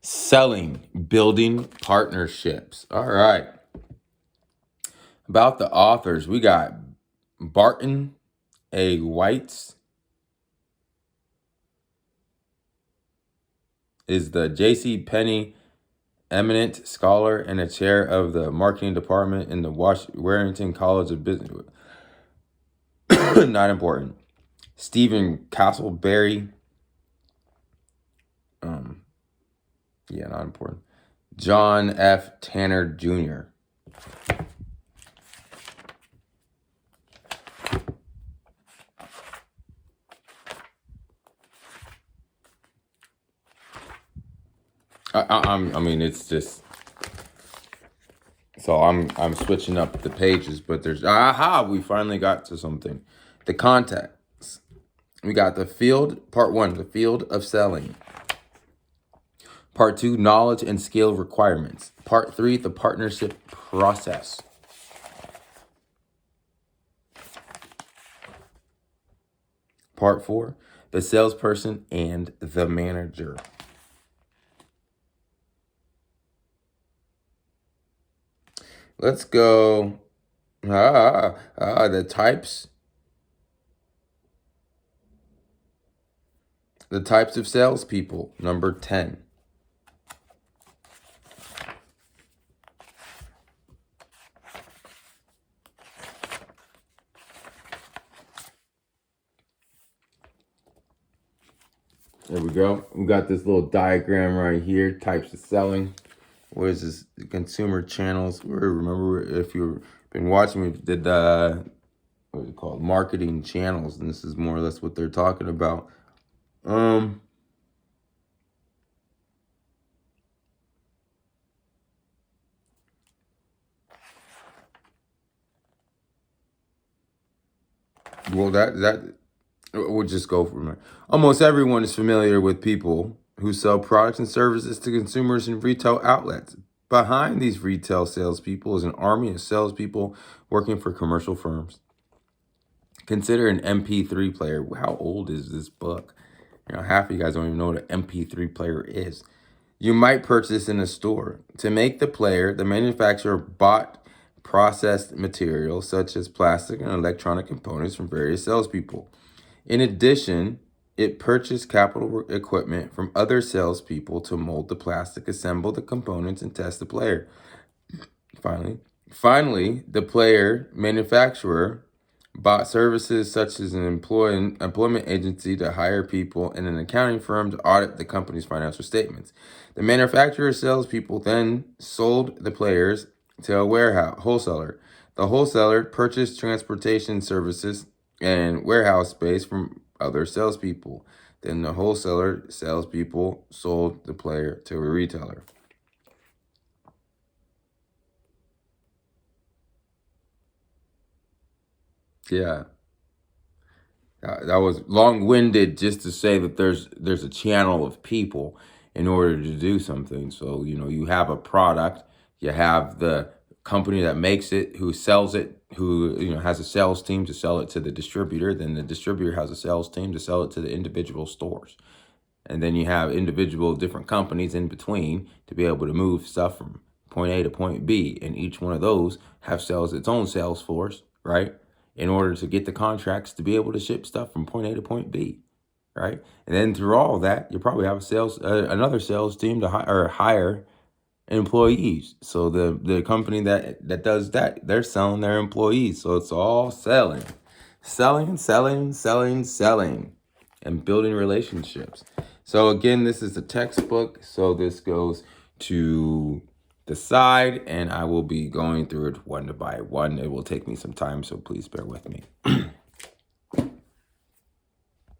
Selling, building partnerships. All right. About the authors, we got Barton A. Whites is the J.C. Penney eminent scholar and a chair of the marketing department in the Warrington College of Business. Not important. Stephen Castleberry. Yeah, not important. John F. Tanner Jr. I mean, it's just. So I'm switching up the pages, but there's we finally got to something. The context. We got the field, part 1, the field of selling. Part 2, knowledge and skill requirements. Part 3, the partnership process. Part 4, the salesperson and the manager. Let's go. The types. The types of salespeople, number 10. There we go. We got this little diagram right here. Types of selling. What is this? The consumer channels. Remember, if you've been watching, we did what is it called? Marketing channels, and this is more or less what they're talking about. Well, that we'll just go from there. Almost everyone is familiar with people who sell products and services to consumers in retail outlets. Behind these retail salespeople is an army of salespeople working for commercial firms. Consider an MP3 player. How old is this book? Half of you guys don't even know what an MP3 player is. You might purchase in a store. To make the player, the manufacturer bought processed materials such as plastic and electronic components from various salespeople. In addition, it purchased capital equipment from other salespeople to mold the plastic, assemble the components, and test the player. Finally, the player manufacturer bought services such as an employment agency to hire people and an accounting firm to audit the company's financial statements. The manufacturer's salespeople then sold the players to a wholesaler. The wholesaler purchased transportation services and warehouse space from other salespeople. Then the wholesaler salespeople sold the player to a retailer. Yeah. That was long-winded just to say that there's a channel of people in order to do something. So, you have a product, you have the company that makes it, who sells it, who, has a sales team to sell it to the distributor. Then the distributor has a sales team to sell it to the individual stores. And then you have individual different companies in between to be able to move stuff from point A to point B. And each one of those have its own sales force, right? In order to get the contracts to be able to ship stuff from point A to point B, right? And then through all that, you probably have another sales team to hire employees. So the company that does that, they're selling their employees. So it's all selling, and building relationships. So again, this is a textbook. So this goes to the side, and I will be going through it one by one. It will take me some time, so please bear with me.